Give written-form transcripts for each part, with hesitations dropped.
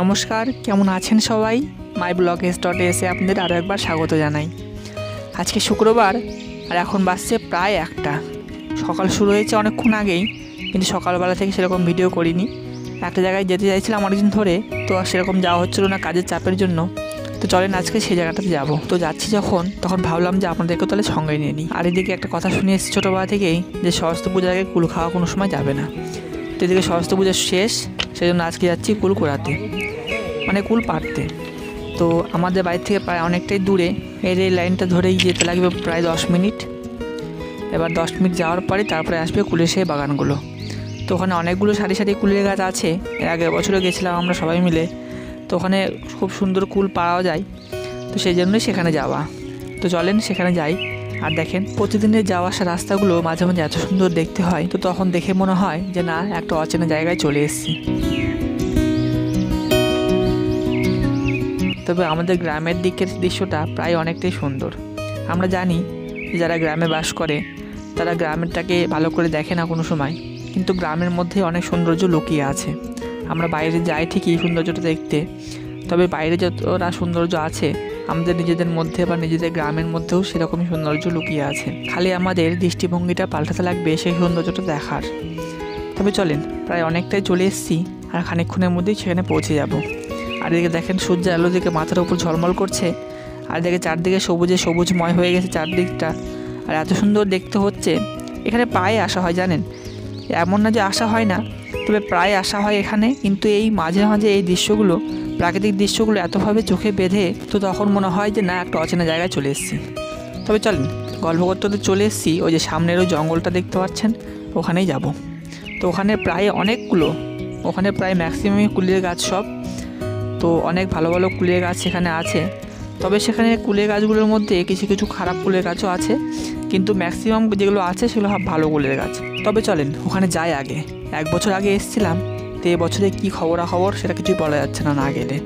নমস্কার, কেমন আছেন সবাই? মাই ব্লগস.এসে আপনাদের আরও একবার স্বাগত জানাই। আজকে শুক্রবার আর এখন বাজছে প্রায় 1টা। সকাল শুরু হয়েছে অনেকক্ষণ আগেই, কিন্তু সকালবেলা থেকে সেরকম ভিডিও করিনি। একটা জায়গায় যেতে চাইছিলাম অনেকদিন ধরে, তো সেরকম যাওয়া হচ্ছিল না কাজের চাপের জন্য। তো চলেন আজকে সেই জায়গাটাতে যাব। তো যাচ্ছি যখন, তখন ভাবলাম যে আপনাদেরকেও তাহলে সঙ্গে নিয়ে নিই। আর এদিকে একটা কথা শুনে এসেছি ছোটোবেলা থেকেই, যে সরস্বতী পূজার আগে কুল খাওয়া কোনো সময় যাবে না। তো এদিকে সরস্বতী পূজা শেষ, সেই জন্য আজকে যাচ্ছি কুল কুড়াতে, মানে কুল পাড়তে। তো আমাদের বাড়ি থেকে প্রায় অনেকটাই দূরে, এই রেল লাইনটা ধরেই যেতে লাগবে প্রায় 10 মিনিট। এবার 10 মিনিট যাওয়ার পরে তারপরে আসবে কুলের সেই বাগানগুলো। তো ওখানে অনেকগুলো সারি সারি কুলের গাছ আছে। এর আগের বছরও গেছিলাম আমরা সবাই মিলে, তো ওখানে খুব সুন্দর কুল পাওয়া যায়। তো সেই জন্যই সেখানে যাওয়া। তো চলেন সেখানে যাই। আর দেখেন, প্রতিদিনের যাওয়া আসা রাস্তাগুলো মাঝে মাঝে এত সুন্দর দেখতে হয়, তো তখন দেখে মনে হয় যে না, একটা অচেনা জায়গায় চলে এসেছি। তবে আমাদের গ্রামের দিকের দৃশ্যটা প্রায় অনেকটাই সুন্দর। আমরা জানি যারা গ্রামে বাস করে তারা গ্রামেরটাকে ভালো করে দেখে না কোনো সময়, কিন্তু গ্রামের মধ্যে অনেক সৌন্দর্য লুকিয়ে আছে। আমরা বাইরে যাই ঠিকই সৌন্দর্যটা দেখতে, তবে বাইরে যতটা সৌন্দর্য আছে আমাদের নিজেদের মধ্যে বা নিজেদের গ্রামের মধ্যেও সেরকমই সৌন্দর্য লুকিয়ে আছে। খালি আমাদের দৃষ্টিভঙ্গিটা পাল্টাতে লাগবে সেই সৌন্দর্যটা দেখার। তবে চলেন, প্রায় অনেকটাই চলে এসেছি, আর খানিকক্ষণের মধ্যেই সেখানে পৌঁছে যাব। আর এদিকে দেখেন সূর্যের আলো দিকে মাথার উপর ঝলমল করছে, আর এদিকে চারদিকে সবুজময় হয়ে গেছে চারদিকটা, আর এত সুন্দর দেখতে হচ্ছে। এখানে প্রায় আসা হয় জানেন, এমন না যে আসা হয় না, তবে প্রায় আসা হয় এখানে। কিন্তু এই মাঝে মাঝে এই দৃশ্যগুলো, প্রাকৃতিক দৃশ্যগুলো এতভাবে চোখে বেঁধে, তো তখন মনে হয় যে না, একটা অচেনা জায়গায় চলে এসেছি। তবে চলেন, গল্প করতে করতে চলে এসেছি ওই যে সামনের ওই জঙ্গলটা দেখতে পাচ্ছেন, ওখানেই যাব। তো ওখানে প্রায় অনেকগুলো, ওখানে প্রায় ম্যাক্সিমামই কুলের গাছ সব। তো অনেক ভালো ভালো কুলের গাছ সেখানে আছে। তবে সেখানে কুলের গাছগুলোর মধ্যে কিছু কিছু খারাপ কুলের গাছও আছে, কিন্তু ম্যাক্সিমাম যেগুলো আছে সেগুলো সব ভালো কুলের গাছ। তবে চলেন ওখানে যাই আগে। 1 বছর আগে এসেছিলাম, তো এবছরে কী খবরাখবর সেটা কিছুই বলা যাচ্ছে না না গেলে।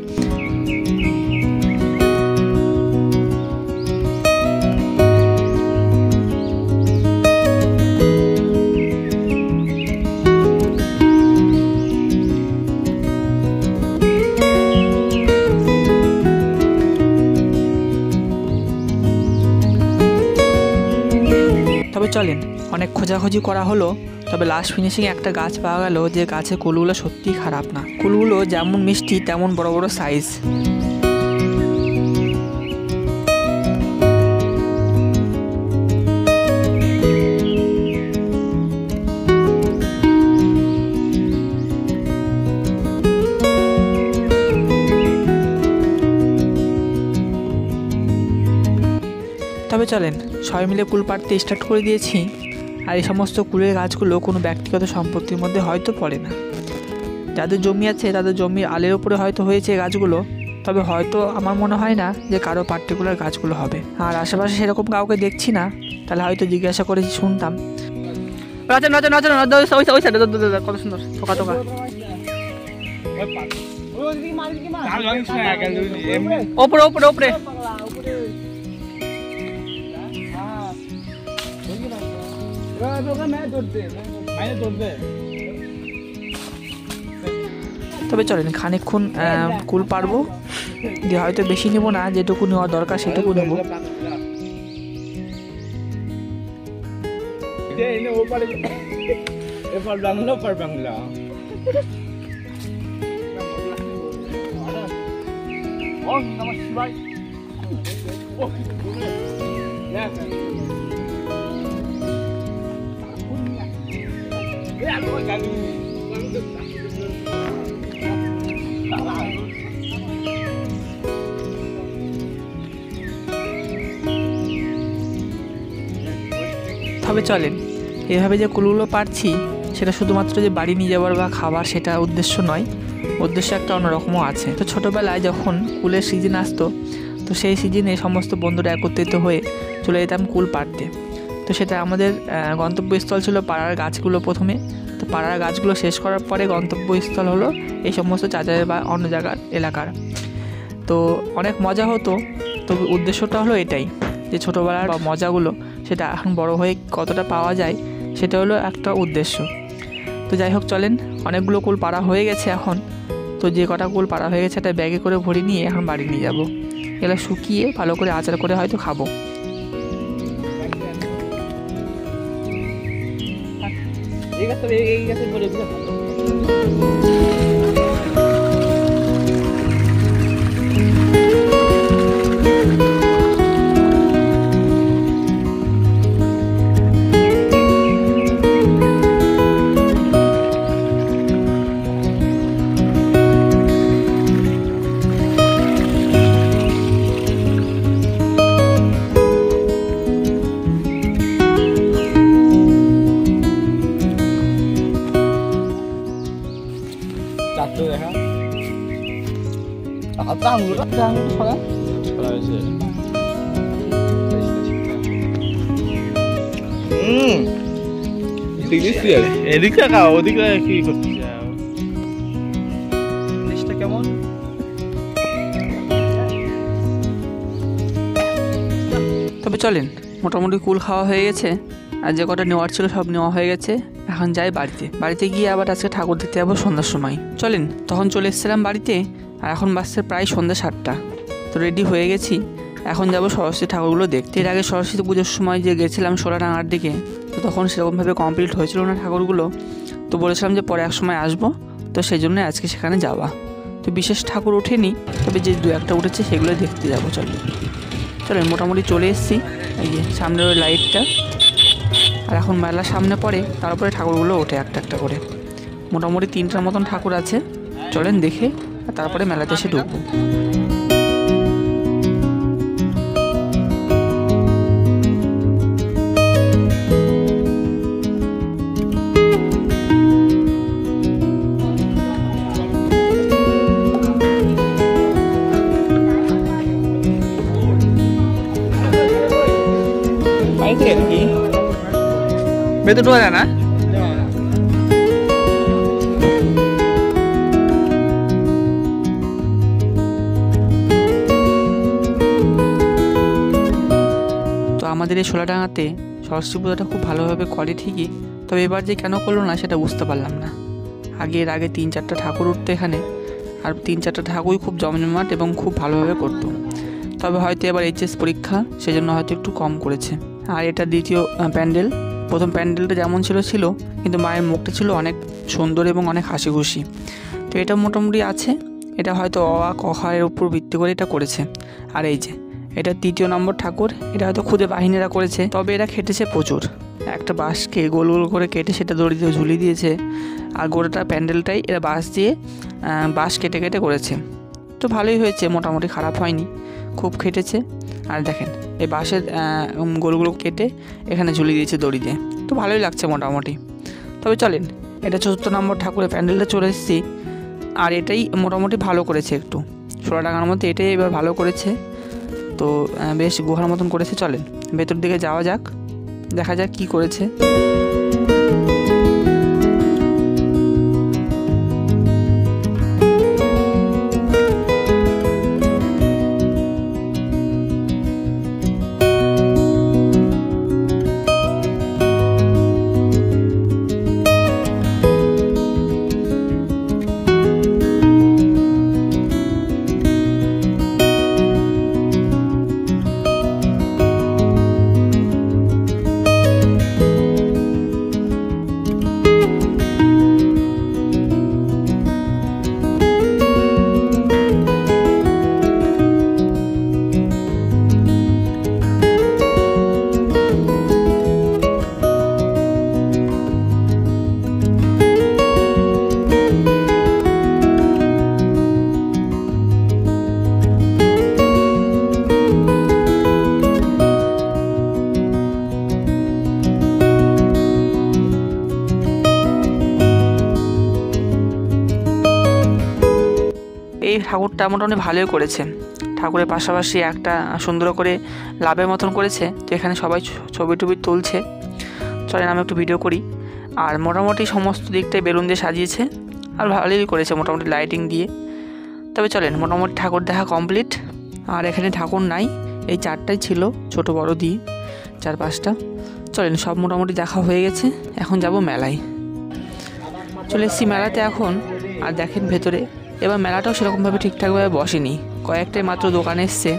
তবে চলেন, অনেক খোঁজাখুঁজি করা হলো, তবে লাস্ট ফিনিশিং একটা গাছ পাওয়া গেল, যে গাছের কুলগুলো সত্যিই খারাপ না। কুলগুলো যেমন মিষ্টি তেমন বড় বড় সাইজ। তবে চলেন, সবাই মিলে কুল পাড়তে স্টার্ট করে দিয়েছি। আর এই সমস্ত কুলের গাছগুলো কোনো ব্যক্তিগত সম্পত্তির মধ্যে হয়তো পড়ে না। যাদের জমি আছে তাদের জমির আলের উপরে হয়তো হয়েছে গাছগুলো, তবে হয়তো আমার মনে হয় না যে কারো পার্টিকুলার গাছগুলো হবে। আর আশেপাশে সেরকম কাউকে দেখছি না, তাহলে হয়তো জিজ্ঞাসা করে শুনতাম। কত সুন্দর টোকা টোকা। ওপরে ওপরে ওপরে। তবে চলেন খানিকক্ষণ কুল পারবো, দিয়ে হয়তো বেশি নেবো না, যেটুকু নেওয়া দরকার সেটুকু নেবো। তবে চলেন, এভাবে যে কুলগুলো পারছি সেটা শুধুমাত্র যে বাড়ি নিয়ে যাওয়ার বা খাবার সেটা উদ্দেশ্য নয়, উদ্দেশ্য একটা অন্যরকমও আছে। তো ছোটোবেলায় যখন কুলের সিজন আসতো, তো সেই সিজনে সমস্ত বন্ধুরা একত্রিত হয়ে চলে যেতাম কুল পাড়তে। তো সেটা আমাদের গন্তব্যস্থল ছিল পাড়ার গাছগুলো প্রথমে। তো পাড়ার গাছগুলো শেষ করার পরে গন্তব্যস্থল হলো এই সমস্ত চাচাদের বা অন্য জায়গার এলাকার। তো অনেক মজা হতো। তো উদ্দেশ্যটা হলো এটাই, যে ছোটোবেলার মজাগুলো সেটা এখন বড় হয়ে কতটা পাওয়া যায় সেটা হলো একটা উদ্দেশ্য। তো যাই হোক চলেন, অনেকগুলো কুল পাড়া হয়ে গেছে এখন। তো যে কটা কুল পাড়া হয়ে গেছে একটা ব্যাগে করে ভরে নিয়ে এখন বাড়ি নিয়ে যাব। এগুলো শুকিয়ে ভালো করে আচার করে হয়তো খাবো। এদিকে খাও, ওদিকে কি করতে চাও? কেমন? তবে চলেন, মোটামুটি কুল খাওয়া হয়ে গেছে, আর যে কটা নেওয়ার ছিল সব নেওয়া হয়ে গেছে। এখন যাই বাড়িতে গিয়ে আবার আজকে ঠাকুর দেখতে যাবো সন্ধ্যার সময়। চলেন, তখন চলে এসেছিলাম বাড়িতে, আর এখন বাজছে প্রায় সন্ধ্যা 7টা। তো রেডি হয়ে গেছি, এখন যাব সরস্বতী ঠাকুরগুলো দেখতে। এর আগে সরস্বতী পুজোর সময় যে গেছিলাম সোলাডাঙ্গার দিকে, তো তখন সেরকমভাবে কমপ্লিট হয়েছিল না ঠাকুরগুলো। তো বলেছিলাম যে পরে এক সময় আসবো, তো সেই জন্য আজকে সেখানে যাওয়া। তো বিশেষ ঠাকুর ওঠেনি, তবে যে 2-1টা উঠেছে সেগুলো দেখতে যাবো। চলেন, মোটামুটি চলে এসেছি। এই যে সামনের ওই লাইটটা, আর এখন মেলা সামনে পড়ে, তারপরে ঠাকুরগুলো ওঠে একটা একটা করে। মোটামুটি 3টার মতন ঠাকুর আছে। চলেন দেখে আর তারপরে মেলাতে এসে ঢুকবো। ভেতর ঢোকা যায় না? তো আমাদের এই সোলাডাঙ্গাতে সরস্বতী পুজোটা খুব ভালোভাবে করে ঠিকই, তবে এবার যে কেন করলো না সেটা বুঝতে পারলাম না। এর আগে 3-4টা ঠাকুর উঠতো এখানে, আর 3-4টা ঠাকুরই খুব জমজমাট এবং খুব ভালোভাবে করতো। তবে হয়তো এবার এইচএস পরীক্ষা, সেজন্য হয়তো একটু কম করেছে। আর এটা দ্বিতীয় প্যান্ডেল। প্রথম প্যান্ডেলটা যেমন ছিল, কিন্তু মায়ের মুখটা ছিল অনেক সুন্দর এবং অনেক হাসি খুশি। তো এটা মোটামুটি আছে। এটা হয়তো অ আ ক খ এর উপর ভিত্তি করে এটা করেছে। আর এই যে এটা 3য় নম্বর ঠাকুর, এটা হয়তো খুদে বাহিনীরা করেছে, তবে এরা খেটেছে প্রচুর। একটা বাঁশকে গোল গোল করে কেটে সেটা দড়ি দিয়ে ঝুলিয়ে দিয়েছে, আর গোটাটা প্যান্ডেলটাই এরা বাঁশ কেটে কেটে করেছে। তো ভালোই হয়েছে, মোটামুটি খারাপ হয়নি, খুব খেটেছে। আর দেখেন এই বাঁশের গোলগুলো কেটে এখানে ঝুলিয়ে দিয়েছে দড়ি দিয়ে, তো ভালোই লাগছে মোটামুটি। তবে চলেন, এটা 4র্থ নম্বর ঠাকুরের প্যান্ডেলটা চলে এসেছি, আর এটাই মোটামুটি ভালো করেছে একটু। সোলাডাঙ্গার মধ্যে এটাই এবার ভালো করেছে, তো বেশ গুহার মতন করেছে। চলেন ভেতর দিকে যাওয়া যাক, দেখা যাক কি করেছে। এই ঠাকুরটা মোটামুটি ভালোই করেছে। ঠাকুরের পাশাপাশি একটা সুন্দর করে লাভের মতন করেছে, তো এখানে সবাই ছবি টবি তুলছে। চলেন আমি একটু ভিডিও করি। আর মোটামুটি সমস্ত দিকটাই বেলুন দিয়ে সাজিয়েছে, আর ভালোই করেছে মোটামুটি লাইটিং দিয়ে। তবে চলেন, মোটামুটি ঠাকুর দেখা কমপ্লিট। আর এখানে ঠাকুর নাই, এই 4টাই ছিল, ছোট বড় দিয়ে 4-5টা। চলেন সব মোটামুটি দেখা হয়ে গেছে, এখন যাব মেলায়। চলে এসেছি মেলাতে এখন। আর দেখেন ভেতরে এবার মেলাটাও সেরকমভাবে ঠিকঠাকভাবে বসেনি, কয়েকটাই মাত্র দোকান এসছে।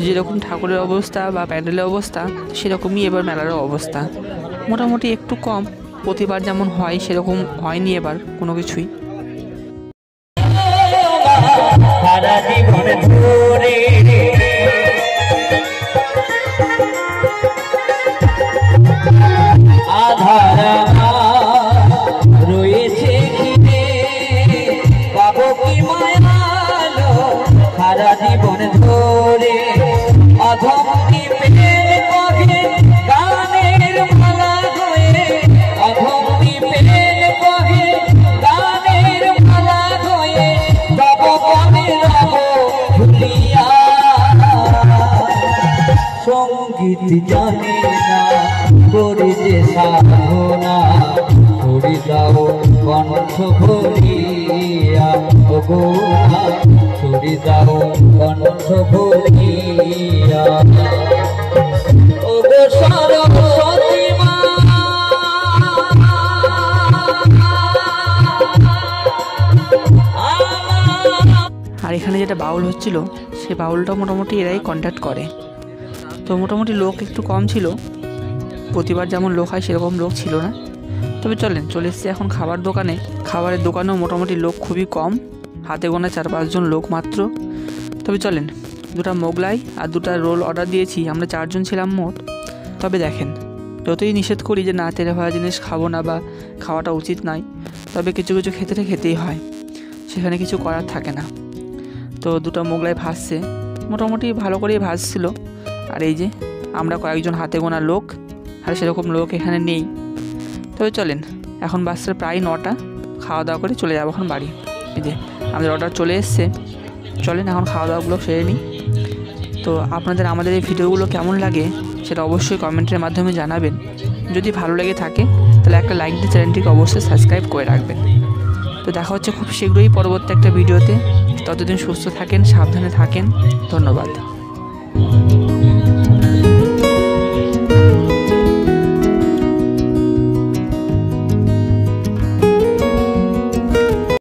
যেরকম ঠাকুরের অবস্থা বা প্যান্ডেলের অবস্থা সেরকমই এবার মেলারও অবস্থা, মোটামুটি একটু কম। প্রতিবার যেমন হয় সেরকম হয়নি এবার কোনো কিছুই। সারা জীবন ধরে আধারা রয়েছে ঘিরে, পাবো কি মায়ালো সারা জীবন ধরে। অধম কি প্রেম কহে গানের মালা হয়ে, অধম কি প্রেম কহে গানের মালা হয়ে, তব কবে রব ভুলিয়া। সঙ্গীত জানে না করি যে সাধনা, ছড়ি দাও কণ্ঠ ভরিয়া গোনা, ছড়ি দাও কণ্ঠ ভরিয়া। ওগো সরস্বতী মা, আর এখানে যেটা বাউল হচ্ছিল সে বাউলটা মোটামুটি এরাই কন্ট্যাক্ট করে। তো মোটামুটি লোক একটু কম ছিল, প্রতিবার যেমন লোক হয় সেরকম লোক ছিল না। তবে চলে এসেছি এখন খাবার দোকানে। খাবারের দোকানেও মোটামুটি লোক খুবই কম, হাতে গোনা 4-5 জন লোক মাত্র। তবে দুটো মোগলাই আর 2টা রোল অর্ডার দিয়েছি, আমরা 4 জন ছিলাম মোট। তবে দেখেন, যতই নিষেধ করি যে না তেলে ভাজা জিনিস খাবো না বা খাওয়াটা উচিত নয়, তবে কিছু কিছু ক্ষেত্রে খেতেই হয়, সেখানে কিছু করার থাকে না। তো 2টা মোগলাই ভাজছে, মোটামুটি ভালো করেই ভাজছিল। আর এই যে আমরা কয়েকজন হাতে গোনা লোক, আর সেরকম লোক এখানে নেই। তবে এখন বাসটা প্রায় 9টা, খাওয়া দাওয়া করে চলে যাবো এখন বাড়ি। এই যে আমাদের অর্ডার চলে এসছে, এখন খাওয়া দাওয়াগুলো সেরে নিই। তো আপনাদের আমাদের এই ভিডিওগুলো কেমন লাগে সেটা অবশ্যই কমেন্টের মাধ্যমে জানাবেন। যদি ভালো লেগে থাকে তাহলে একটা লাইক দিয়ে চ্যানেলটিকে অবশ্যই সাবস্ক্রাইব করে রাখবেন। তো দেখা হচ্ছে খুব শীঘ্রই পরবর্তী একটা ভিডিওতে। ততদিন সুস্থ থাকেন, সাবধানে থাকেন। ধন্যবাদ।